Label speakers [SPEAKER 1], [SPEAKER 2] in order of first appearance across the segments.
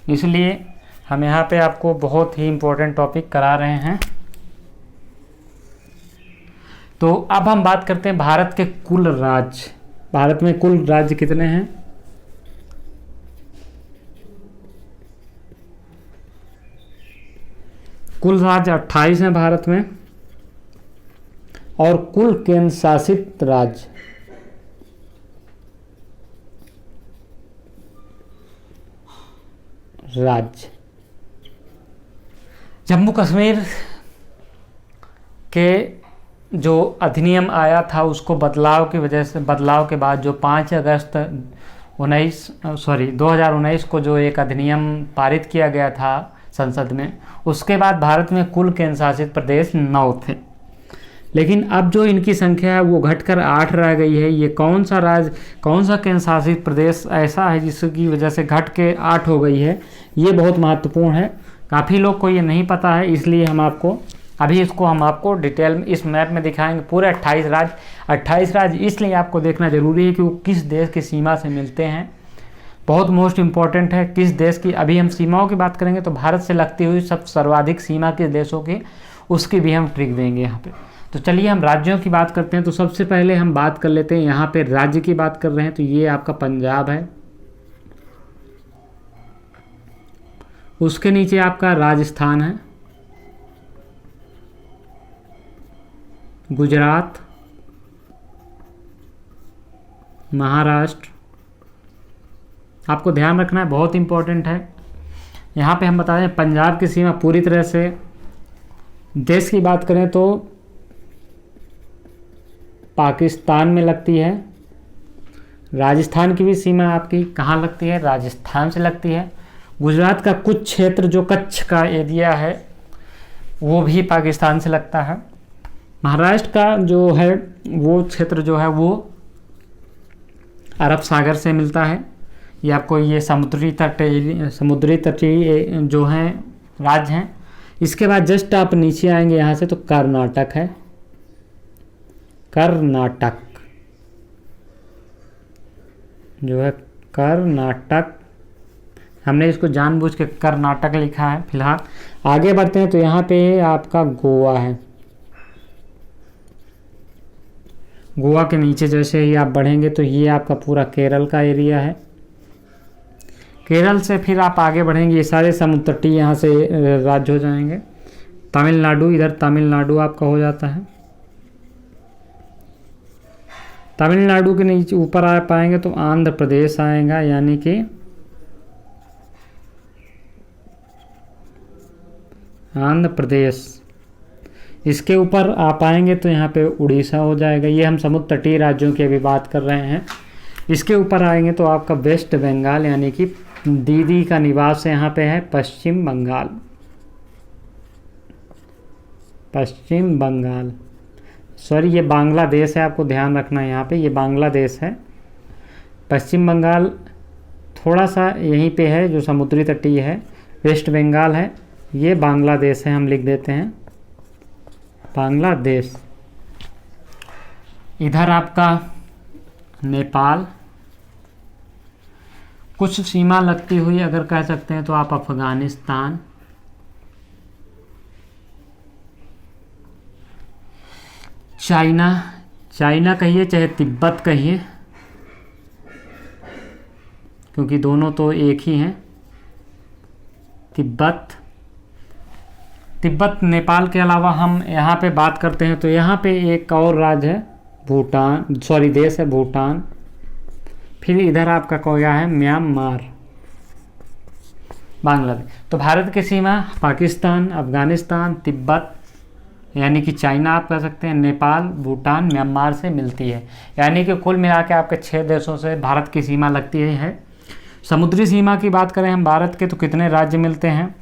[SPEAKER 1] इसलिए हम यहाँ पे आपको बहुत ही इम्पोर्टेंट टॉपिक करा रहे हैं। तो अब हम बात करते हैं भारत के कुल राज्य। भारत में कुल राज्य कितने हैं? कुल राज्य 28 हैं भारत में, और कुल केंद्र शासित राज्य जम्मू कश्मीर के जो अधिनियम आया था उसको बदलाव की वजह से, बदलाव के बाद जो 5 अगस्त 2019 को जो एक अधिनियम पारित किया गया था संसद में, उसके बाद भारत में कुल केंद्र शासित प्रदेश 9 थे। लेकिन अब जो इनकी संख्या है वो घटकर 8 रह गई है। ये कौन सा राज्य, कौन सा केंद्र शासित प्रदेश ऐसा है जिसकी वजह से घट के 8 हो गई है, ये बहुत महत्वपूर्ण है। काफ़ी लोग को ये नहीं पता है, इसलिए हम आपको डिटेल में इस मैप में दिखाएंगे। पूरे 28 राज्य इसलिए आपको देखना जरूरी है कि वो किस देश की सीमा से मिलते हैं। बहुत मोस्ट इम्पॉर्टेंट है किस देश की। अभी हम सीमाओं की बात करेंगे तो भारत से लगती हुई सब सर्वाधिक सीमा के देशों की, उसकी भी हम ट्रिक देंगे यहाँ पे। तो चलिए हम राज्यों की बात करते हैं। तो सबसे पहले हम बात कर लेते हैं, यहाँ पे राज्य की बात कर रहे हैं तो ये आपका पंजाब है, उसके नीचे आपका राजस्थान है, गुजरात, महाराष्ट्र। आपको ध्यान रखना है, बहुत इंपॉर्टेंट है। यहाँ पे हम बता दें पंजाब की सीमा पूरी तरह से, देश की बात करें तो पाकिस्तान में लगती है। राजस्थान की भी सीमा आपकी कहाँ लगती है? राजस्थान से लगती है। गुजरात का कुछ क्षेत्र जो कच्छ का एरिया है वो भी पाकिस्तान से लगता है। महाराष्ट्र का जो है वो क्षेत्र जो है वो अरब सागर से मिलता है। ये आपको ये समुद्री तटीय जो हैं राज्य हैं। इसके बाद जस्ट आप नीचे आएंगे यहाँ से तो कर्नाटक है, कर्नाटक जो है कर्नाटक, हमने इसको जानबूझ के कर्नाटक लिखा है फिलहाल। आगे बढ़ते हैं तो यहाँ पे आपका गोवा है। गोवा के नीचे जैसे ही आप बढ़ेंगे तो ये आपका पूरा केरल का एरिया है। केरल से फिर आप आगे बढ़ेंगे, ये सारे समुद्र तटीय यहाँ से राज्य हो जाएंगे। तमिलनाडु, इधर तमिलनाडु आपका हो जाता है। तमिलनाडु के नीचे ऊपर आ पाएंगे तो आंध्र प्रदेश आएगा, यानी कि आंध्र प्रदेश। इसके ऊपर आ पाएंगे तो यहाँ पे उड़ीसा हो जाएगा। ये हम समुद्र तटीय राज्यों की अभी बात कर रहे हैं। इसके ऊपर आएंगे तो आपका वेस्ट बंगाल, यानी कि दीदी का निवास यहाँ पे है पश्चिम बंगाल। पश्चिम बंगाल, सॉरी ये बांग्लादेश है, आपको ध्यान रखना है यहाँ पे, ये बांग्लादेश है। पश्चिम बंगाल थोड़ा सा यहीं पे है जो समुद्री तटीय है। वेस्ट बंगाल है, ये बांग्लादेश है, हम लिख देते हैं बांग्लादेश। इधर आपका नेपाल, कुछ सीमा लगती हुई अगर कह सकते हैं तो आप अफगानिस्तान, चाइना कहिए चाहे तिब्बत कहिए, क्योंकि दोनों तो एक ही हैं। तिब्बत नेपाल के अलावा हम यहाँ पे बात करते हैं तो यहाँ पे एक और राज्य है भूटान, सॉरी देश है भूटान। फिर इधर आपका क्या है? म्यांमार, बांग्लादेश। तो भारत की सीमा पाकिस्तान, अफगानिस्तान, तिब्बत यानी कि चाइना आप कह सकते हैं, नेपाल, भूटान, म्यांमार से मिलती है। यानी कि कुल मिला के आपके 6 देशों से भारत की सीमा लगती है। समुद्री सीमा की बात करें हम भारत के तो कितने राज्य मिलते हैं?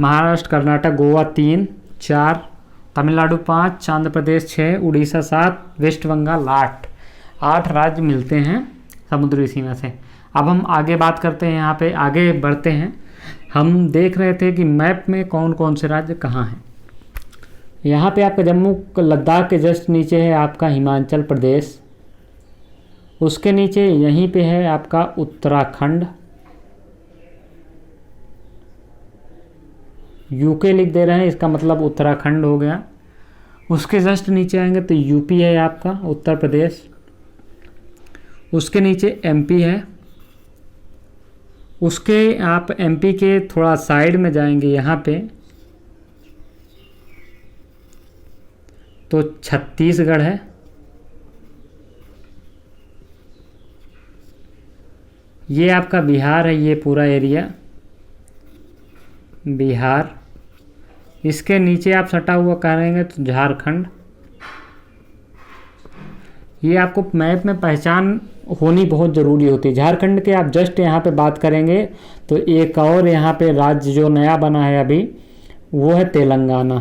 [SPEAKER 1] महाराष्ट्र, कर्नाटक, गोवा 3, 4, तमिलनाडु 5, आंध्र प्रदेश 6, उड़ीसा 7, वेस्ट बंगाल 8 राज्य मिलते हैं समुद्री सीमा से। अब हम आगे बात करते हैं, यहाँ पे आगे बढ़ते हैं। हम देख रहे थे कि मैप में कौन कौन से राज्य कहाँ हैं। यहाँ पे आपका जम्मू लद्दाख के जस्ट नीचे है आपका हिमाचल प्रदेश, उसके नीचे यहीं पे है आपका उत्तराखंड, यूके लिख दे रहे हैं, इसका मतलब उत्तराखंड हो गया। उसके जस्ट नीचे आएंगे तो यूपी है आपका, उत्तर प्रदेश। उसके नीचे एमपी है। उसके आप एमपी के थोड़ा साइड में जाएंगे यहाँ पे तो छत्तीसगढ़ है। ये आपका बिहार है, ये पूरा एरिया बिहार। इसके नीचे आप सटा हुआ करेंगे तो झारखंड। ये आपको मैप में पहचान होनी बहुत ज़रूरी होती है। झारखंड के आप जस्ट यहाँ पे बात करेंगे तो एक और यहाँ पे राज्य जो नया बना है अभी, वो है तेलंगाना।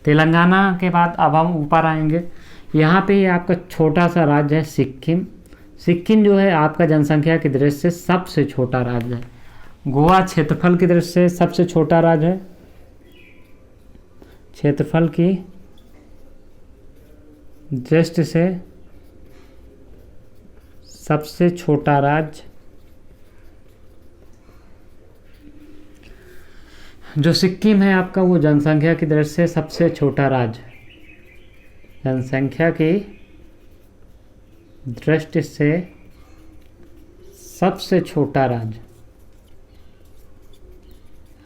[SPEAKER 1] तेलंगाना के बाद अब हम ऊपर आएंगे, यहाँ पे ये आपका छोटा सा राज्य है सिक्किम। सिक्किम जो है आपका जनसंख्या की दृष्टि से सबसे छोटा राज्य है। गोवा क्षेत्रफल की दृष्टि से सबसे छोटा राज्य है, क्षेत्रफल की दृष्टि से सबसे छोटा राज्य। जो सिक्किम है आपका, वो जनसंख्या की दृष्टि से सबसे छोटा राज्य, जनसंख्या की दृष्टि से सबसे छोटा राज्य।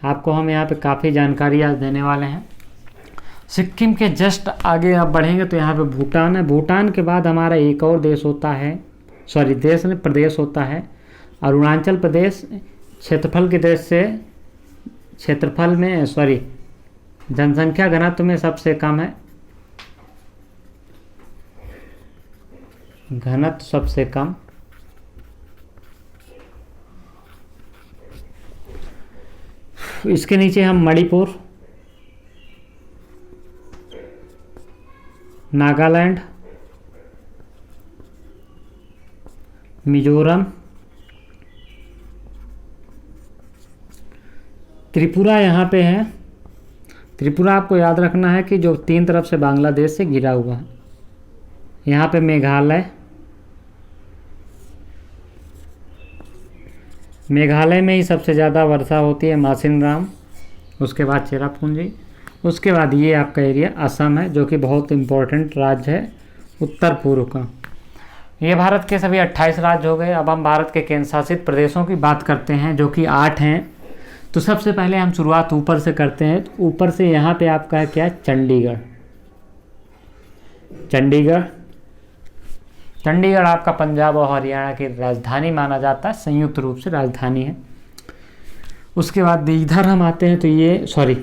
[SPEAKER 1] आपको हम यहाँ पे काफ़ी जानकारी आज देने वाले हैं। सिक्किम के जस्ट आगे आप बढ़ेंगे तो यहाँ पे भूटान है। भूटान के बाद हमारा एक और देश होता है, सॉरी देश नहीं प्रदेश होता है, अरुणाचल प्रदेश। क्षेत्रफल की दृष्टि से, क्षेत्रफल में सॉरी जनसंख्या घनत्व में सबसे कम है, घनत्व सबसे कम। इसके नीचे हम मणिपुर, नागालैंड, मिजोरम, त्रिपुरा यहाँ पे है। त्रिपुरा आपको याद रखना है कि जो 3 तरफ से बांग्लादेश से घिरा हुआ है। यहाँ पे मेघालय, मेघालय में ही सबसे ज़्यादा वर्षा होती है, मासिनराम। उसके बाद चेरापूंजी। उसके बाद ये आपका एरिया असम है, जो कि बहुत इम्पोर्टेंट राज्य है उत्तर पूर्व का। ये भारत के सभी 28 राज्य हो गए। अब हम भारत के केंद्र शासित प्रदेशों की बात करते हैं, जो कि 8 हैं। तो सबसे पहले हम शुरुआत ऊपर से करते हैं। तो ऊपर से यहाँ पे आपका है क्या, चंडीगढ़। चंडीगढ़, चंडीगढ़ आपका पंजाब और हरियाणा की राजधानी माना जाता है, संयुक्त रूप से राजधानी है। उसके बाद इधर हम आते हैं तो ये सॉरी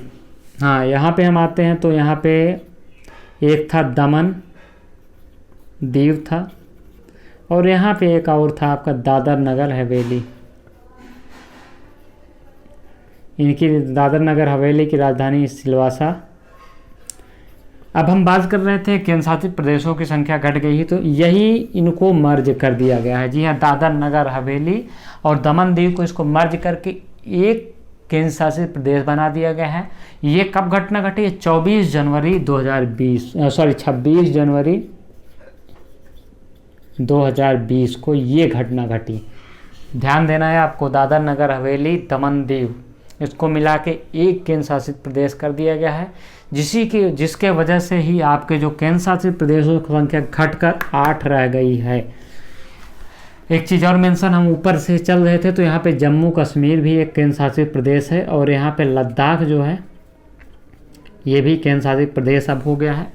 [SPEAKER 1] हाँ यहाँ पे हम आते हैं तो यहाँ पे एक था दमन दीव था, और यहाँ पे एक और था आपका दादर नगर हवेली। इनकी दादर नगर हवेली की राजधानी सिलवासा। अब हम बात कर रहे थे केंद्र शासित प्रदेशों की संख्या घट गई है, तो यही इनको मर्ज कर दिया गया है। जी हाँ, दादर नगर हवेली और दमन दीव को इसको मर्ज करके एक केंद्र शासित प्रदेश बना दिया गया है। ये कब घटना घटी है, 26 जनवरी 2020 को ये घटना घटी। ध्यान देना है आपको, दादर नगर हवेली दमन दीव इसको मिला के एक केंद्र शासित प्रदेश कर दिया गया है, जिसके वजह से ही आपके जो केंद्र शासित प्रदेशों की संख्या घटकर 8 रह गई है। एक चीज़ और मेंशन, हम ऊपर से चल रहे थे तो यहाँ पे जम्मू कश्मीर भी एक केंद्र शासित प्रदेश है, और यहाँ पे लद्दाख जो है ये भी केंद्र शासित प्रदेश अब हो गया है।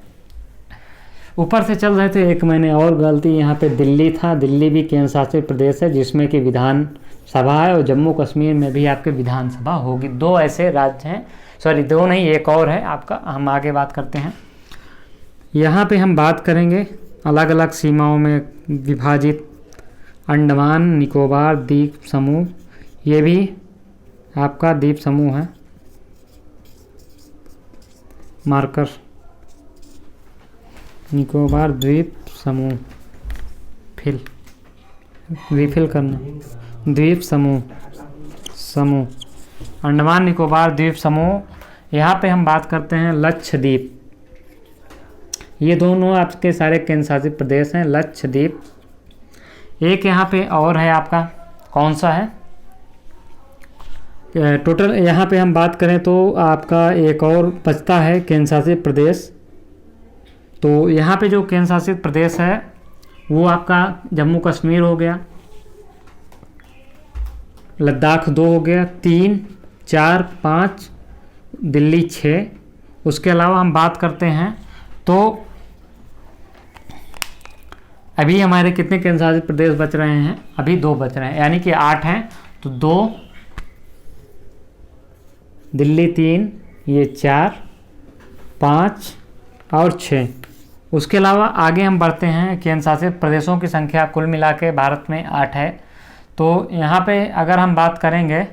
[SPEAKER 1] ऊपर से चल रहे थे, एक मैंने और गलती, यहाँ पे दिल्ली था, दिल्ली भी केंद्र शासित प्रदेश है जिसमें कि विधानसभा है, और जम्मू कश्मीर में भी आपके विधानसभा होगी। 2 ऐसे राज्य हैं, सॉरी 2 नहीं, एक और है आपका। हम आगे बात करते हैं। यहाँ पे हम बात करेंगे अलग अलग सीमाओं में विभाजित अंडमान निकोबार द्वीप समूह, ये भी आपका द्वीप समूह है। मार्कर निकोबार द्वीप समूह, रिफिल करना, द्वीप समूह अंडमान निकोबार द्वीप समूह। यहाँ पे हम बात करते हैं लक्षद्वीप। ये दोनों आपके सारे केंद्र शासित प्रदेश हैं, लक्षद्वीप। एक यहाँ पे और है आपका, कौन सा है, टोटल यहाँ पे हम बात करें तो आपका एक और बचता है केंद्र शासित प्रदेश। तो यहाँ पे जो केंद्र शासित प्रदेश है वो आपका जम्मू कश्मीर हो गया, लद्दाख 2 हो गया, 3, 4, 5, दिल्ली 6। उसके अलावा हम बात करते हैं तो अभी हमारे कितने केंद्र शासित प्रदेश बच रहे हैं? अभी 2 बच रहे हैं, यानी कि 8 हैं। तो 2, दिल्ली 3, ये 4, 5 और 6। उसके अलावा आगे हम बढ़ते हैं। केंद्र शासित प्रदेशों की संख्या कुल मिला के भारत में 8 है। तो यहाँ पे अगर हम बात करेंगे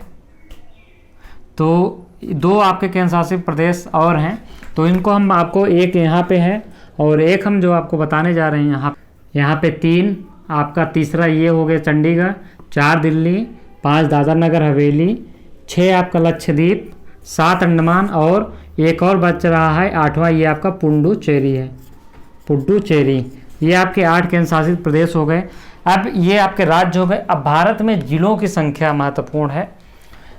[SPEAKER 1] तो 2 आपके केंद्र शासित प्रदेश और हैं, तो इनको हम आपको एक यहाँ पे है और एक हम जो आपको बताने जा रहे हैं यहाँ पे 3 आपका, तीसरा ये हो गया चंडीगढ़, 4 दिल्ली, 5 दादरा नगर हवेली, 6 आपका लक्षद्वीप, 7 अंडमान और एक और बच रहा है 8वां, ये आपका पुडुचेरी है। पुडुचेरी, ये आपके 8 केंद्र शासित प्रदेश हो गए। अब ये आपके राज्य हो गए। अब भारत में जिलों की संख्या महत्वपूर्ण है,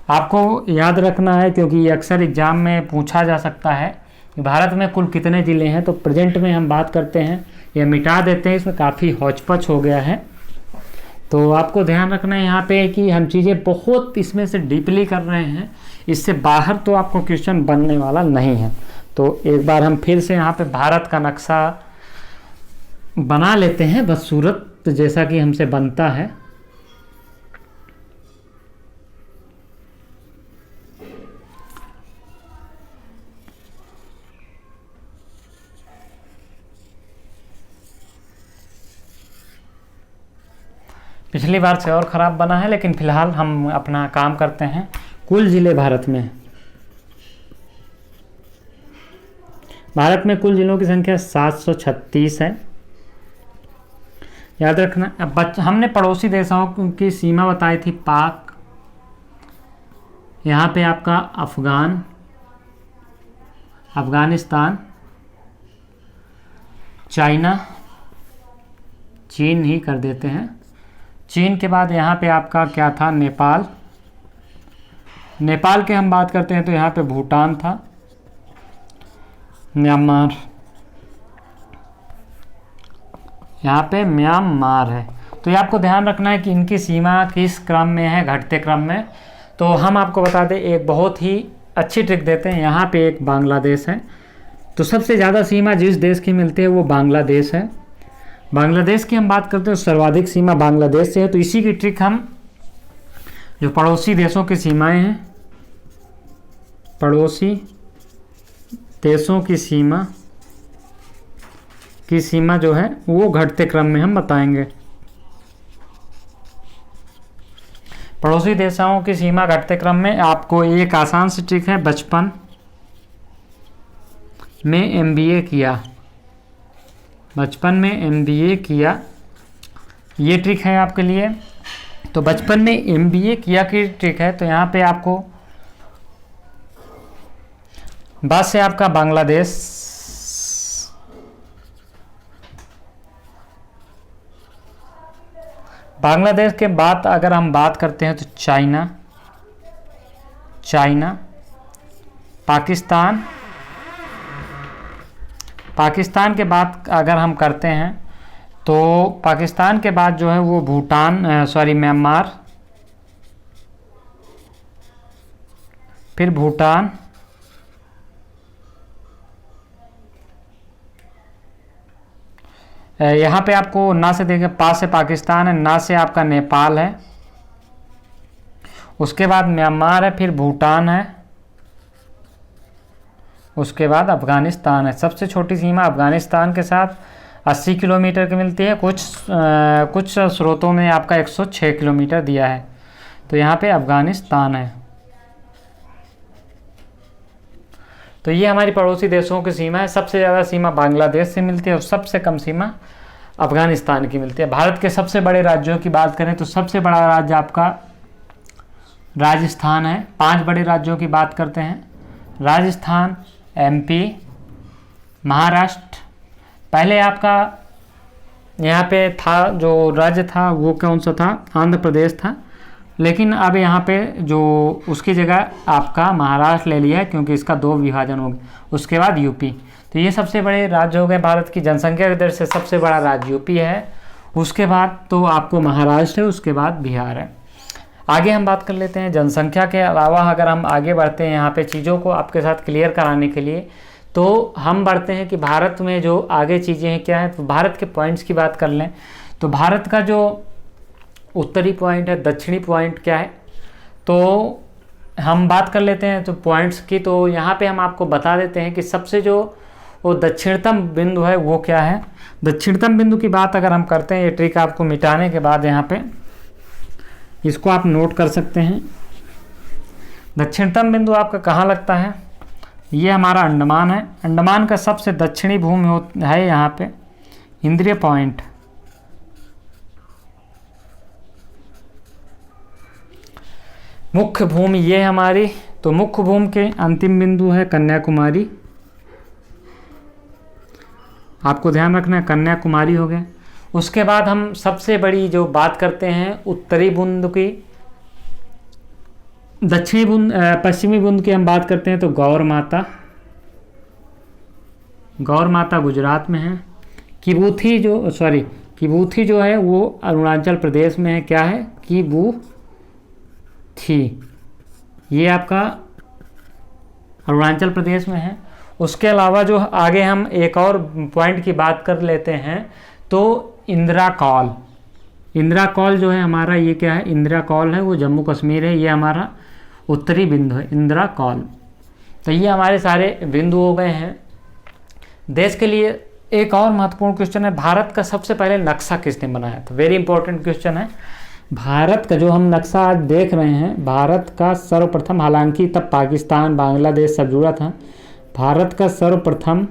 [SPEAKER 1] आपको याद रखना है क्योंकि ये अक्सर एग्जाम में पूछा जा सकता है। भारत में कुल कितने ज़िले हैं? तो प्रेजेंट में हम बात करते हैं, ये मिटा देते हैं, इसमें काफ़ी हौच-पच हो गया है। तो आपको ध्यान रखना है यहाँ पे कि हम चीज़ें बहुत इसमें से डीपली कर रहे हैं, इससे बाहर तो आपको क्वेश्चन बनने वाला नहीं है। तो एक बार हम फिर से यहाँ पे भारत का नक्शा बना लेते हैं बदसूरत, जैसा कि हमसे बनता है। पिछली बार से और ख़राब बना है, लेकिन फ़िलहाल हम अपना काम करते हैं। कुल ज़िले भारत में कुल ज़िलों की संख्या 736 है, याद रखना। अब हमने पड़ोसी देशों की सीमा बताई थी, पाक, यहाँ पे आपका अफ़गानिस्तान, चाइना, चीन ही कर देते हैं। चीन के बाद यहाँ पे आपका क्या था? नेपाल के हम बात करते हैं तो यहाँ पे भूटान था, म्यांमार, यहाँ पे म्यांमार है। तो ये आपको ध्यान रखना है कि इनकी सीमा किस क्रम में है, घटते क्रम में। तो हम आपको बता दें, एक बहुत ही अच्छी ट्रिक देते हैं। यहाँ पे एक बांग्लादेश है, तो सबसे ज़्यादा सीमा जिस देश की मिलती है वो बांग्लादेश है। बांग्लादेश की हम बात करते हैं, सर्वाधिक सीमा बांग्लादेश से है। तो इसी की ट्रिक हम जो पड़ोसी देशों की सीमाएं हैं, पड़ोसी देशों की सीमा जो है वो घटते क्रम में हम बताएंगे। पड़ोसी देशों की सीमा घटते क्रम में आपको एक आसान सी ट्रिक है, बचपन में MBA किया, ये ट्रिक है आपके लिए। तो बचपन में MBA किया की ट्रिक है। तो यहाँ पे आपको बाद से आपका बांग्लादेश के बाद अगर हम बात करते हैं तो चाइना, पाकिस्तान के बाद अगर हम करते हैं तो पाकिस्तान के बाद जो है वो म्यांमार, फिर भूटान, यहाँ पे आपको ना से देखें, पास से पाकिस्तान है, ना से आपका नेपाल है, उसके बाद म्यांमार है, फिर भूटान है, उसके बाद अफ़गानिस्तान है। सबसे छोटी सीमा अफ़गानिस्तान के साथ 80 किलोमीटर की मिलती है, कुछ स्रोतों में आपका 106 किलोमीटर दिया है। तो यहाँ पे अफ़गानिस्तान है। तो ये हमारी पड़ोसी देशों की सीमा है। सबसे ज़्यादा सीमा बांग्लादेश से मिलती है और सबसे कम सीमा अफ़गानिस्तान की मिलती है। भारत के सबसे बड़े राज्यों की बात करें तो सबसे बड़ा राज्य आपका राजस्थान है। 5 बड़े राज्यों की बात करते हैं, राजस्थान, MP, महाराष्ट्र। पहले आपका यहाँ पे था जो राज्य था वो कौन सा था? आंध्र प्रदेश था। लेकिन अब यहाँ पे जो उसकी जगह आपका महाराष्ट्र ले लिया है, क्योंकि इसका 2 विभाजन हो गए। उसके बाद यूपी। तो ये सबसे बड़े राज्य हो गए। भारत की जनसंख्या की दर से सबसे बड़ा राज्य यूपी है, उसके बाद तो आपको महाराष्ट्र है, उसके बाद बिहार है। आगे हम बात कर लेते हैं जनसंख्या के अलावा। अगर हम आगे बढ़ते हैं यहाँ पे चीज़ों को आपके साथ क्लियर कराने के लिए, तो हम बढ़ते हैं कि भारत में जो आगे चीज़ें हैं क्या है। तो भारत के पॉइंट्स की बात कर लें तो भारत का जो उत्तरी पॉइंट है, दक्षिणी पॉइंट क्या है, तो हम बात कर लेते हैं तो पॉइंट्स की। तो यहाँ पे हम आपको बता देते हैं कि सबसे जो वो दक्षिणतम बिंदु है वो क्या है। दक्षिणतम बिंदु की बात अगर हम करते हैं, ये ट्रिक आपको मिटाने के बाद यहाँ पे इसको आप नोट कर सकते हैं। दक्षिणतम बिंदु आपका कहाँ लगता है, ये हमारा अंडमान है। अंडमान का सबसे दक्षिणी भूमि है यहाँ पे इंद्रिय पॉइंट। मुख्य भूमि ये हमारी, तो मुख्य भूमि के अंतिम बिंदु है कन्याकुमारी। आपको ध्यान रखना है कन्याकुमारी हो गया। उसके बाद हम सबसे बड़ी जो बात करते हैं उत्तरी बिंदु की, दक्षिणी बिंदु, पश्चिमी बिंदु की हम बात करते हैं तो गौर माता। गौर माता गुजरात में है। किबूथी जो है वो अरुणाचल प्रदेश में है। क्या है, किबूथी, ये आपका अरुणाचल प्रदेश में है। उसके अलावा जो आगे हम एक और पॉइंट की बात कर लेते हैं तो इंदिरा कॉल। इंदिरा कॉल जो है हमारा, ये क्या है, इंदिरा कॉल है, वो जम्मू कश्मीर है। ये हमारा उत्तरी बिंदु है इंदिरा कॉल। तो ये हमारे सारे बिंदु हो गए हैं। देश के लिए एक और महत्वपूर्ण क्वेश्चन है, भारत का सबसे पहले नक्शा किसने बनाया था। वेरी इंपॉर्टेंट क्वेश्चन है। भारत का जो हम नक्शा आज देख रहे हैं, भारत का सर्वप्रथम, हालांकि तब पाकिस्तान बांग्लादेश सब जुड़ा था, भारत का सर्वप्रथम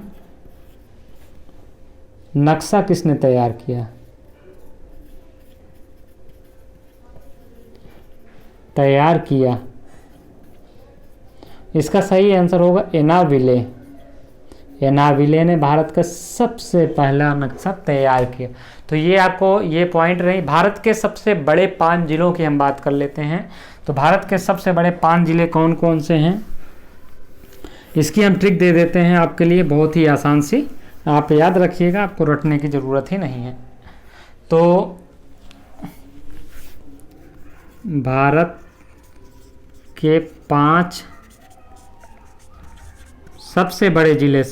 [SPEAKER 1] नक्शा किसने तैयार किया। इसका सही आंसर होगा एनाविले। एनाविले ने भारत का सबसे पहला नक्शा तैयार किया। तो ये आपको ये पॉइंट रही। भारत के सबसे बड़े 5 जिलों की हम बात कर लेते हैं। तो भारत के सबसे बड़े 5 जिले कौन कौन से हैं, इसकी हम ट्रिक दे देते हैं आपके लिए, बहुत ही आसान सी, आप याद रखिएगा, आपको रटने की ज़रूरत ही नहीं है। तो भारत के 5 सबसे बड़े जिले,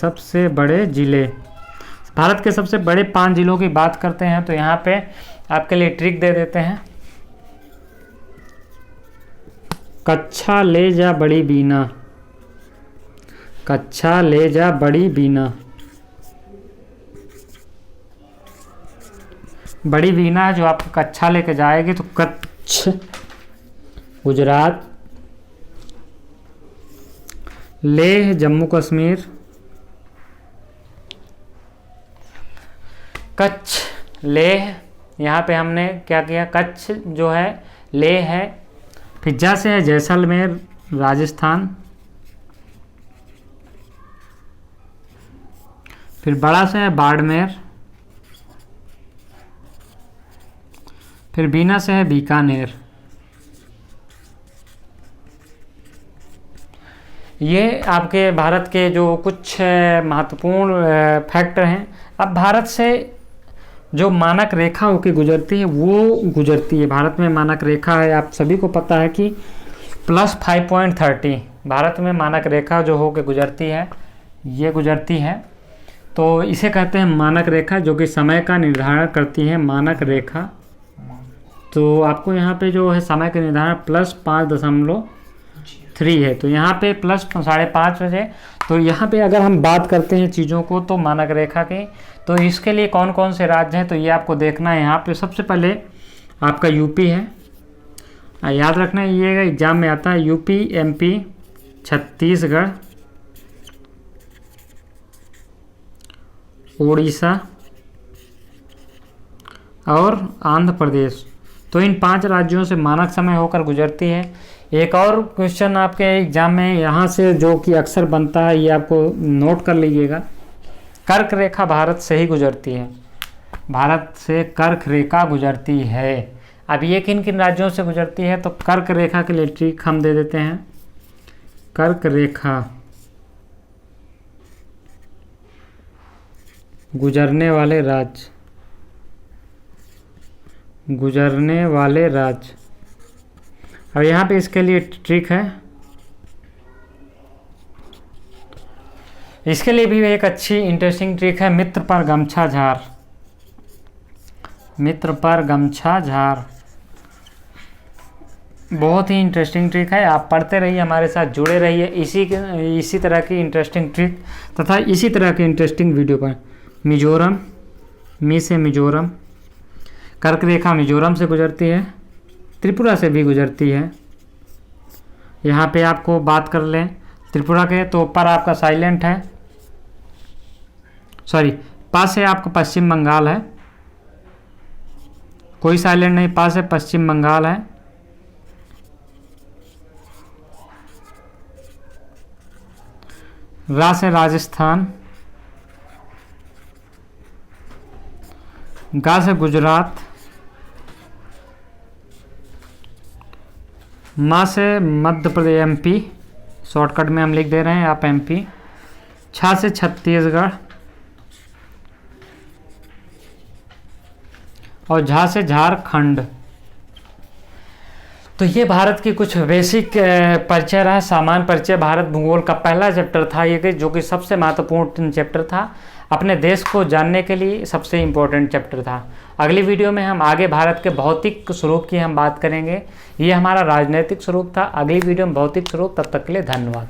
[SPEAKER 1] भारत के सबसे बड़े 5 जिलों की बात करते हैं तो यहाँ पे आपके लिए ट्रिक दे देते हैं। कच्छा ले जा बड़ी बीना, कच्छा ले जा बड़ी बीना। बड़ी बीना जो आपको कच्छा लेके जाएगी, तो कच्छ गुजरात, लेह जम्मू कश्मीर, कच्छ लेह, यहाँ पे हमने क्या किया, कच्छ जो है लेह है। फिर जा से है जैसलमेर राजस्थान, फिर बड़ा से है बाड़मेर, फिर बीना से है बीकानेर। ये आपके भारत के जो कुछ महत्वपूर्ण फैक्टर हैं। अब भारत से जो मानक रेखा होकर गुजरती है वो गुजरती है, भारत में मानक रेखा है, आप सभी को पता है कि +5.30 भारत में मानक रेखा जो होकर गुजरती है, ये गुजरती है। तो इसे कहते हैं मानक रेखा, जो कि समय का निर्धारण करती है, मानक रेखा। तो आपको यहाँ पे जो है समय का निर्धारण +5.3 है, तो यहाँ पे +5.5 बजे। तो यहाँ पे अगर हम बात करते हैं चीज़ों को तो मानक रेखा की, तो इसके लिए कौन कौन से राज्य हैं तो ये आपको देखना है। यहाँ पे सबसे पहले आपका यूपी है, याद रखना है, ये एग्जाम में आता है। यूपी, एमपी, छत्तीसगढ़, उड़ीसा और आंध्र प्रदेश। तो इन 5 राज्यों से मानक समय होकर गुजरती है। एक और क्वेश्चन आपके एग्जाम में यहाँ से जो कि अक्सर बनता है, ये आपको नोट कर लीजिएगा। कर्क रेखा भारत से ही गुजरती है, भारत से कर्क रेखा गुजरती है। अब ये किन किन राज्यों से गुजरती है, तो कर्क रेखा के लिए ट्रिक हम दे देते हैं। कर्क रेखा गुजरने वाले राज्य, गुजरने वाले राज्य। अब यहाँ पे इसके लिए ट्रिक है, इसके लिए भी एक अच्छी इंटरेस्टिंग ट्रिक है, मित्र पर गमछा झार। मित्र पर गमछा झार बहुत ही इंटरेस्टिंग ट्रिक है। आप पढ़ते रहिए, हमारे साथ जुड़े रहिए इसी तरह की इंटरेस्टिंग ट्रिक तथा इसी तरह के इंटरेस्टिंग वीडियो पर। मिजोरम, मी से मिजोरम, कर्क रेखा मिजोरम से गुजरती है, त्रिपुरा से भी गुजरती है। यहाँ पे आपको बात कर लें त्रिपुरा के, तो ऊपर आपका साइलेंट है, सॉरी पास से आपका पश्चिम बंगाल है, कोई साइलेंट नहीं, पास से पश्चिम बंगाल है। रा से राजस्थान, गा से गुजरात, मा से मध्य प्रदेश एमपी, शॉर्टकट में हम लिख दे रहे हैं आप एमपी, छा से छत्तीसगढ़ और झा से झारखंड। तो ये भारत की कुछ बेसिक परिचय रहा, सामान्य परिचय। भारत भूगोल का पहला चैप्टर था ये, जो कि सबसे महत्वपूर्ण चैप्टर था, अपने देश को जानने के लिए सबसे इम्पोर्टेंट चैप्टर था। अगली वीडियो में हम आगे भारत के भौतिक स्वरूप की हम बात करेंगे। ये हमारा राजनीतिक स्वरूप था, अगली वीडियो में भौतिक स्वरूप। तब तक के लिए धन्यवाद।